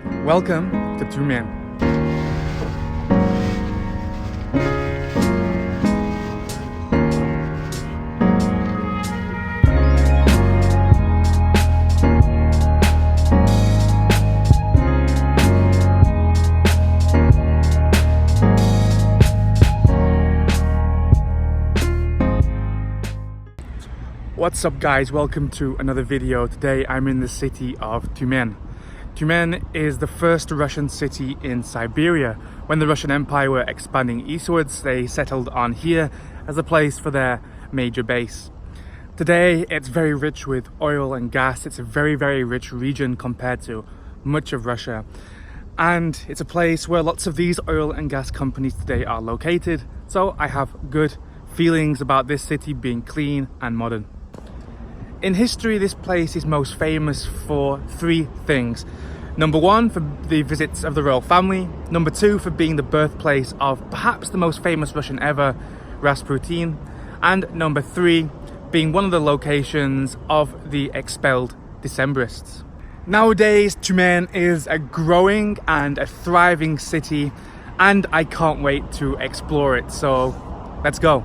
Welcome to Tyumen. What's up guys, welcome to another video. Today I'm in the city of Tyumen. Tyumen is the first Russian city in Siberia. When the Russian Empire were expanding eastwards, they settled on here as a place for their major base. Today it's very rich with oil and gas. It's a very rich region compared to much of Russia. And it's a place where lots of these oil and gas companies today are located. So I have good feelings about this city being clean and modern. In history, this place is most famous for three things. Number one, for the visits of the royal family. Number two, for being the birthplace of perhaps the most famous Russian ever, Rasputin. And number three, being one of the locations of the expelled Decembrists. Nowadays, Tyumen is a growing and a thriving city, and I can't wait to explore it. So let's go.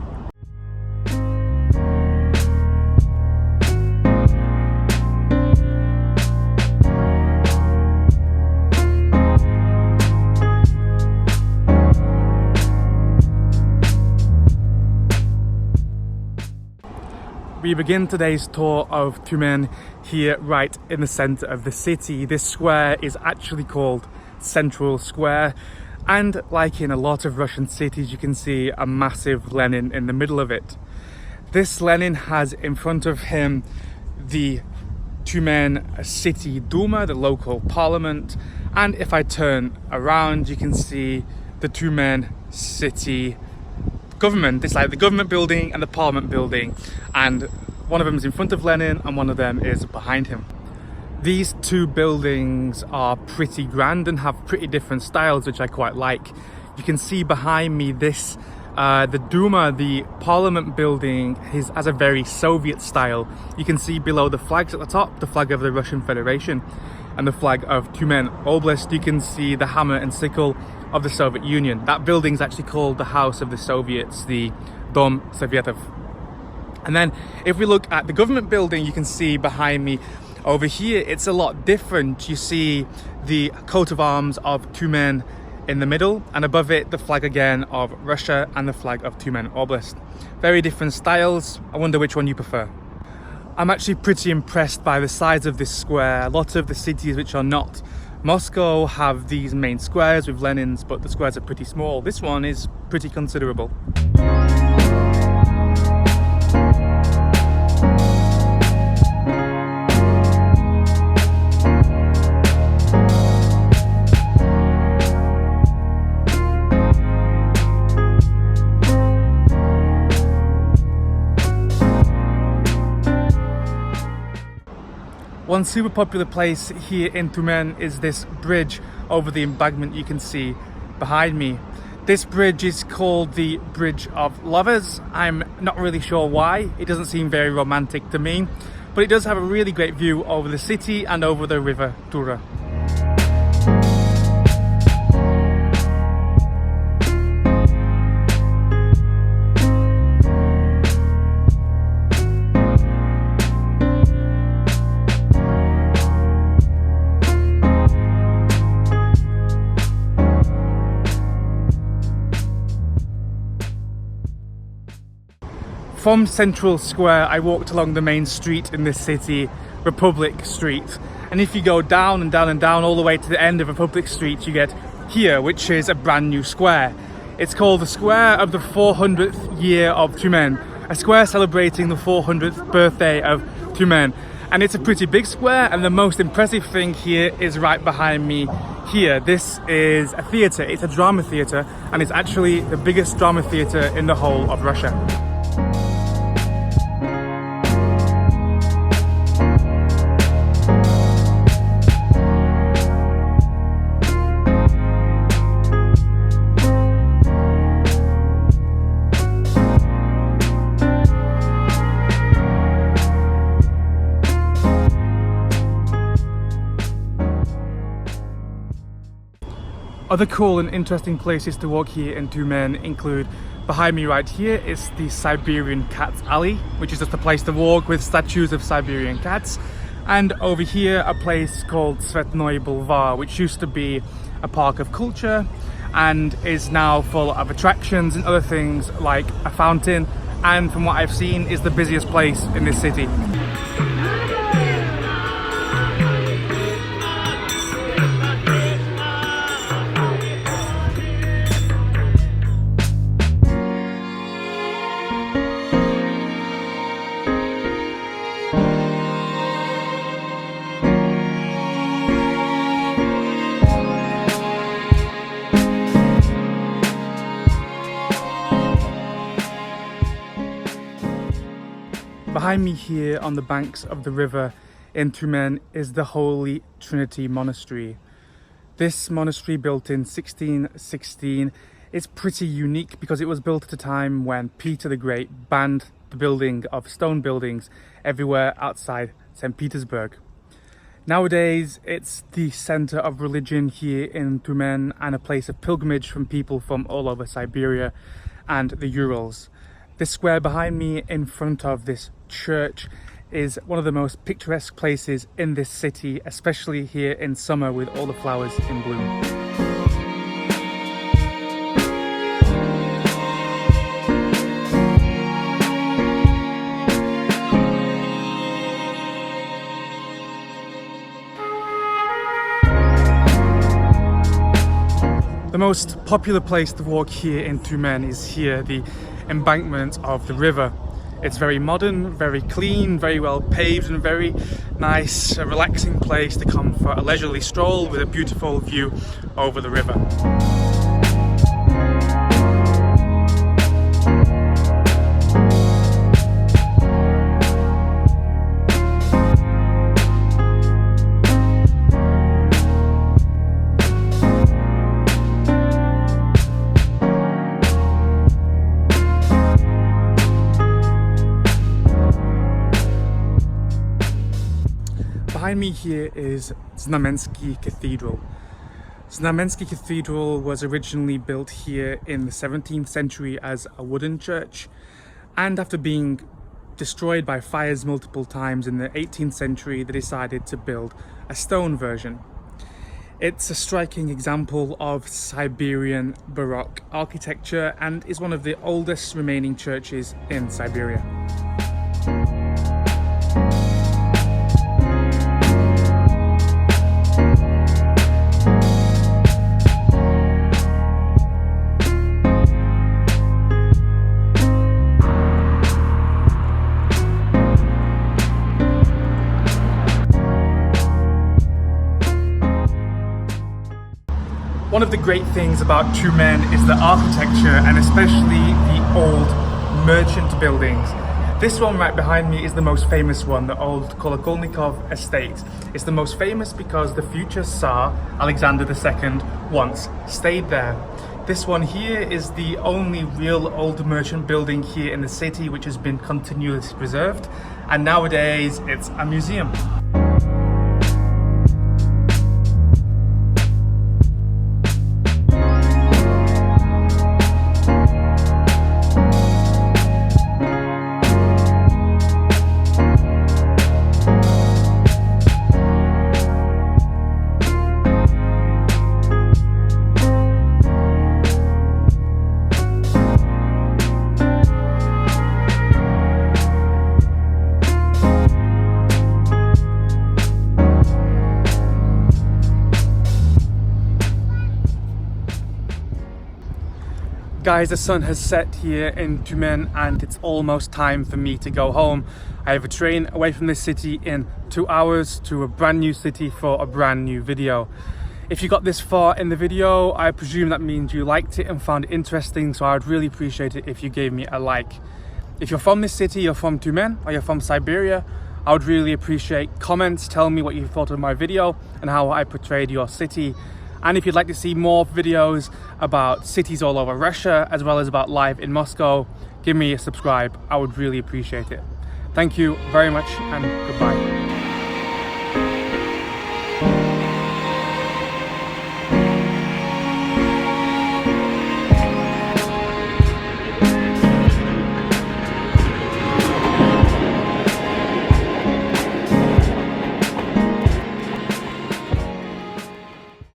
We begin today's tour of Tyumen here right in the center of the city. This square is actually called Central Square, and like in a lot of Russian cities, you can see a massive Lenin in the middle of it. This Lenin has in front of him the Tyumen City Duma, the local parliament, and if I turn around you can see the Tyumen city government. It's like the government building and the parliament building, and one of them is in front of Lenin and one of them is behind him. These two buildings are pretty grand and have pretty different styles, which I quite like. You can see behind me this the Duma, the parliament building, has a very Soviet style. You can see below the flags at the top, the flag of the Russian Federation and the flag of Tyumen Oblast. You can see the hammer and sickle of the Soviet Union. That building is actually called the House of the Soviets, the Dom Sovetov. And then if we look at the government building, you can see behind me over here, it's a lot different. You see the coat of arms of Tyumen in the middle, and above it the flag again of Russia and the flag of Tyumen Oblast. Very different styles. I wonder which one you prefer. I'm actually pretty impressed by the size of this square. A lot of the cities which are not Moscow have these main squares with Lenins, but the squares are pretty small. This one is pretty considerable. One super popular place here in Tyumen is this bridge over the embankment you can see behind me. This bridge is called the Bridge of Lovers. I'm not really sure why. It doesn't seem very romantic to me, but it does have a really great view over the city and over the river Tura. From Central Square, I walked along the main street in this city, Republic Street. And if you go down and down and down all the way to the end of Republic Street, you get here, which is a brand new square. It's called the Square of the 400th year of Tyumen, a square celebrating the 400th birthday of Tyumen. And it's a pretty big square, and the most impressive thing here is right behind me here. This is a theatre. It's a drama theatre, and it's actually the biggest drama theatre in the whole of Russia. Other cool and interesting places to walk here in Tyumen include, behind me right here is the Siberian Cats Alley, which is just a place to walk with statues of Siberian cats. And over here, a place called Tsvetnoy Boulevard, which used to be a park of culture and is now full of attractions and other things like a fountain, and from what I've seen is the busiest place in this city. Behind me here on the banks of the river in Tyumen is the Holy Trinity Monastery. This monastery, built in 1616, is pretty unique because it was built at a time when Peter the Great banned the building of stone buildings everywhere outside St. Petersburg. Nowadays, it's the center of religion here in Tyumen and a place of pilgrimage from people from all over Siberia and the Urals. This square behind me in front of this church is one of the most picturesque places in this city, especially here in summer with all the flowers in bloom. The most popular place to walk here in Tyumen is here, the embankment of the river. It's very modern, very clean, very well paved, and a very nice, relaxing place to come for a leisurely stroll with a beautiful view over the river. Behind me here is Znamensky Cathedral. Znamensky Cathedral was originally built here in the 17th century as a wooden church, and after being destroyed by fires multiple times in the 18th century, they decided to build a stone version. It's a striking example of Siberian Baroque architecture and is one of the oldest remaining churches in Siberia. One of the great things about Tyumen is the architecture, and especially the old merchant buildings. This one right behind me is the most famous one, the old Kolokolnikov estate. It's the most famous because the future Tsar, Alexander II, once stayed there. This one here is the only real old merchant building here in the city which has been continuously preserved, and nowadays it's a museum. Guys, the sun has set here in Tyumen and it's almost time for me to go home. I have a train away from this city in 2 hours to a brand new city for a brand new video. If you got this far in the video, I presume that means you liked it and found it interesting, so I would really appreciate it if you gave me a like. If you're from this city, you're from Tyumen, or you're from Siberia, I would really appreciate comments. Tell me what you thought of my video and how I portrayed your city. And if you'd like to see more videos about cities all over Russia, as well as about life in Moscow, give me a subscribe. I would really appreciate it. Thank you very much and goodbye.